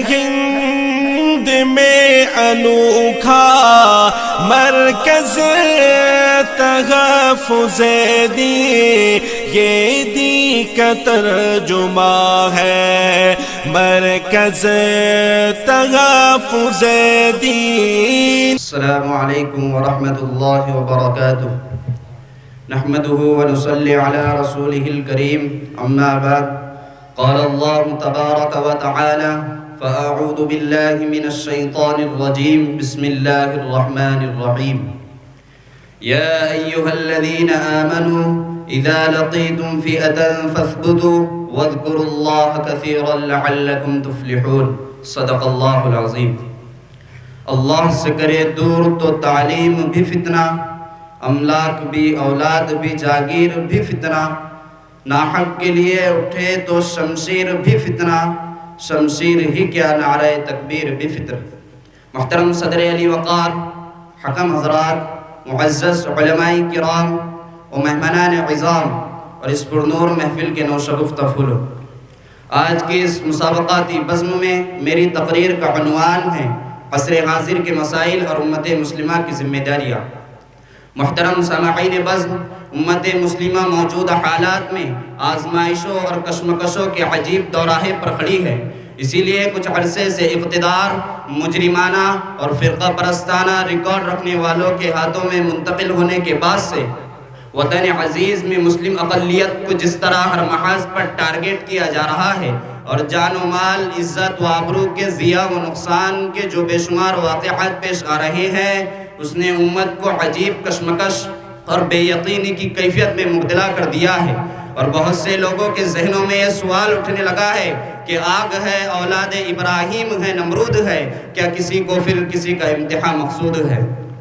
ہند میں انوکھا مرکز تحفظ دین، یہ دین کا ترجمہ ہے مرکز تحفظ دین۔ السلام علیکم ورحمۃ اللہ وبرکاتہ۔ نحمده ونصلي على رسوله الكريم، اما بعد، قال الله تبارك وتعالى: فأعوذ بالله من الشيطان الرجيم، بسم الله الرحمن الرحيم، يا أيها الذين آمنوا إذا لقيتم فئة فاثبتوا واذكروا الله كثيرا لعلكم تفلحون۔ صدق اللہ العظیم۔ اللہ سے کرے دور تو تعلیم بھی فتنہ، املاک بھی اولاد بھی جاگیر بھی فتنہ، ناحق کے لیے اٹھے تو شمشیر بھی فتنہ، شمشیر ہی کیا نعرہ تکبیر بھی فطر۔ محترم صدر علی وقار، حکم حضرات، معزز علماء کرام و مہمانان عظام اور اس پرنور محفل کے نوشگفتہ پھولوں، آج کی اس مسابقاتی بزم میں میری تقریر کا عنوان ہے عصر حاضر کے مسائل اور امت مسلمہ کی ذمہ داریاں۔ محترم سامعین بزم، امت مسلمہ موجودہ حالات میں آزمائشوں اور کشمکشوں کے عجیب دوراہے پر کھڑی ہے۔ اسی لیے کچھ عرصے سے اقتدار مجرمانہ اور فرقہ پرستانہ ریکارڈ رکھنے والوں کے ہاتھوں میں منتقل ہونے کے بعد سے وطن عزیز میں مسلم اقلیت کو جس طرح ہر محاذ پر ٹارگٹ کیا جا رہا ہے اور جان و مال، عزت و آبرو کے ضیاع و نقصان کے جو بے شمار واقعات پیش آ رہے ہیں، اس نے امت کو عجیب کشمکش اور بے یقینی کی کیفیت میں مبتلا کر دیا ہے، اور بہت سے لوگوں کے ذہنوں میں یہ سوال اٹھنے لگا ہے کہ آگ ہے اولاد ابراہیم ہے نمرود ہے، کیا کسی کو پھر کسی کا امتحان مقصود ہے؟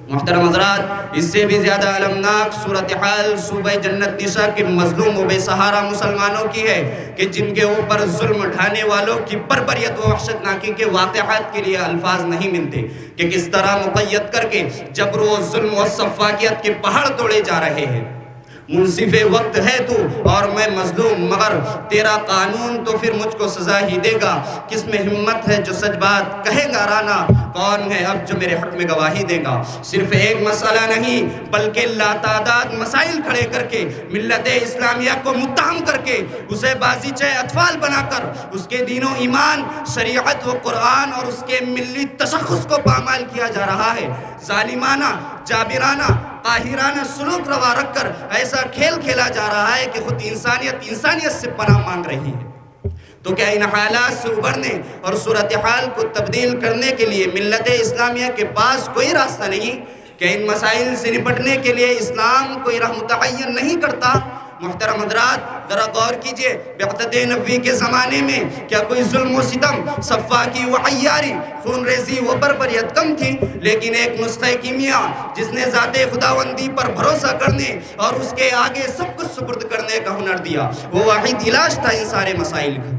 محترم حضرات، اس سے بھی زیادہ المناک صورتحال صوبہ جنت نشا کے مظلوم و بے سہارا مسلمانوں کی ہے کہ جن کے اوپر ظلم ڈھانے والوں کی بربریت و وحشتناکی کے واقعات کے لیے الفاظ نہیں ملتے کہ کس طرح مقید کر کے جبر و ظلم و سفاکیت کے پہاڑ توڑے جا رہے ہیں۔ منصف وقت ہے تو اور میں مظلوم، مگر تیرا قانون تو پھر مجھ کو سزا ہی دے گا۔ کس میں ہمت ہے جو سچ بات کہے گا رانا، کون ہے اب جو میرے حق میں گواہی دے گا؟ صرف ایک مسئلہ نہیں بلکہ لاتعداد مسائل کھڑے کر کے ملت اسلامیہ کو متہم کر کے اسے بازیچہ اطفال بنا کر اس کے دین و ایمان، شریعت و قرآن اور اس کے ملی تشخص کو پامال کیا جا رہا ہے۔ ظالمانہ، جابرانہ، قاہرانہ سلوک روا رکھ کر ایسا کھیل کھیلا جا رہا ہے کہ خود انسانیت سے پناہ مانگ رہی ہے۔ تو کیا ان حالات سے ابھرنے اور صورتحال کو تبدیل کرنے کے لیے ملت اسلامیہ کے پاس کوئی راستہ نہیں؟ کیا ان مسائل سے نپٹنے کے لیے اسلام کوئی راہ متعین نہیں کرتا؟ محترم حضرات، ذرا غور کیجئے، بعثت نبوی کے زمانے میں کیا کوئی ظلم و ستم، سفاکی و عیاری، خون ریزی و بربریت کم تھی؟ لیکن ایک نسخہ کیمیا جس نے ذات خداوندی پر بھروسہ کرنے اور اس کے آگے سب کچھ سپرد کرنے کا ہنر دیا، وہ واحد علاج تھا ان سارے مسائل کا۔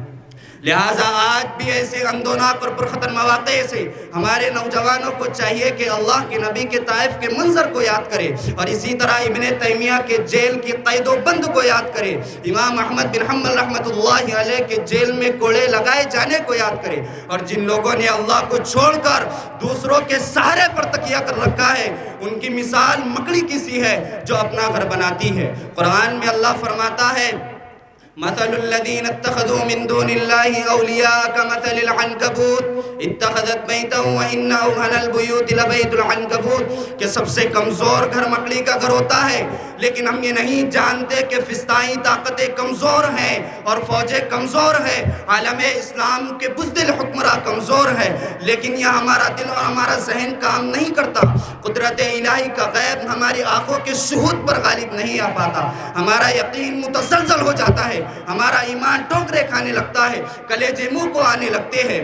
لہٰذا آج بھی ایسے اندوناک اور پرخطر مواقع سے ہمارے نوجوانوں کو چاہیے کہ اللہ کے نبی کے طائف کے منظر کو یاد کرے، اور اسی طرح ابن تیمیہ کے جیل کی قید و بند کو یاد کرے، امام احمد بن حنبل رحمۃ اللہ علیہ کے جیل میں کوڑے لگائے جانے کو یاد کرے، اور جن لوگوں نے اللہ کو چھوڑ کر دوسروں کے سہارے پر تکیہ کر رکھا ہے، ان کی مثال مکڑی کی سی ہے جو اپنا گھر بناتی ہے۔ قرآن میں اللہ فرماتا ہے: مثل الذين اتخذوا من دون الله أولياء كمثل العنكبوت اتخذت بيتا وإن أوهن البيوت لبيت العنكبوت، کہ سب سے کمزور گھر مکڑی کا گھر ہوتا ہے، لیکن ہم یہ نہیں جانتے کہ فسطائی طاقتیں کمزور ہیں اور فوجیں کمزور ہیں، عالم اسلام کے بزدل حکمراں کمزور ہے، لیکن یہ ہمارا دل اور ہمارا ذہن کام نہیں کرتا۔ قدرت الہی کا غیب ہماری آنکھوں کے شہود پر غالب نہیں آ پاتا، ہمارا یقین متزلزل ہو جاتا ہے، ہمارا ایمان ٹھوکریں کھانے لگتا ہے، کلیجے منہ کو آنے لگتے ہیں۔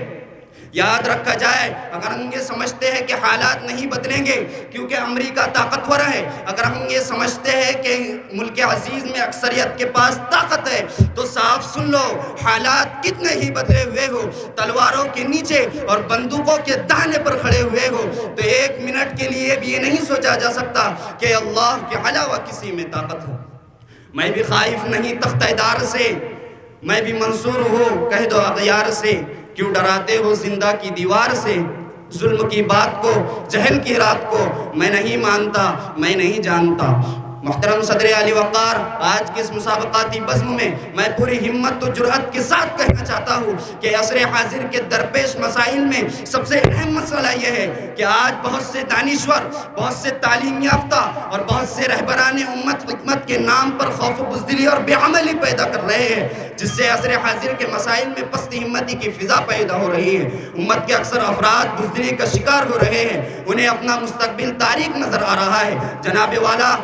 یاد رکھا جائے، اگر ہم یہ سمجھتے ہیں کہ حالات نہیں بدلیں گے کیونکہ امریکہ طاقتور ہے، اگر ہم یہ سمجھتے ہیں کہ ملک عزیز میں اکثریت کے پاس طاقت ہے، تو صاف سن لو، حالات کتنے ہی بدلے ہوئے ہو، تلواروں کے نیچے اور بندوقوں کے دہنے پر کھڑے ہوئے ہو، تو ایک منٹ کے لیے بھی یہ نہیں سوچا جا سکتا کہ اللہ کے علاوہ کسی میں طاقت ہو۔ میں بھی خائف نہیں تختہ دار سے، میں بھی منصور ہوں کہہ دو اغیار سے، کیوں ڈراتے ہو زندہ کی دیوار سے؟ ظلم کی بات کو، جہل کی رات کو میں نہیں مانتا، میں نہیں جانتا۔ محترم صدر علی وقار، آج کے اس مسابقاتی بزم میں پوری ہمت و جرأت کے ساتھ کہنا چاہتا ہوں کہ عصر حاضر کے درپیش مسائل میں سب سے اہم مسئلہ یہ ہے کہ آج بہت سے دانشور، بہت سے تعلیم یافتہ اور بہت سے رہبران امت حکمت کے نام پر خوف و بزدلی اور بے عملی پیدا کر رہے ہیں، جس سے عصر حاضر کے مسائل میں پست ہمتی کی فضا پیدا ہو رہی ہے۔ امت کے اکثر افراد بزدلی کا شکار ہو رہے ہیں، انہیں اپنا مستقبل تاریک نظر آ رہا ہے۔ جناب والا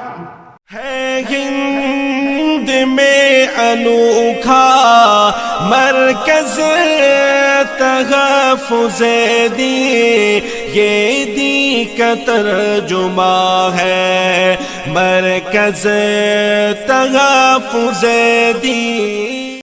ہے ہند میں انوکھا مرکز تحفظ دین، یہ دین کا ترجمہ ہے مرکز تحفظ دین۔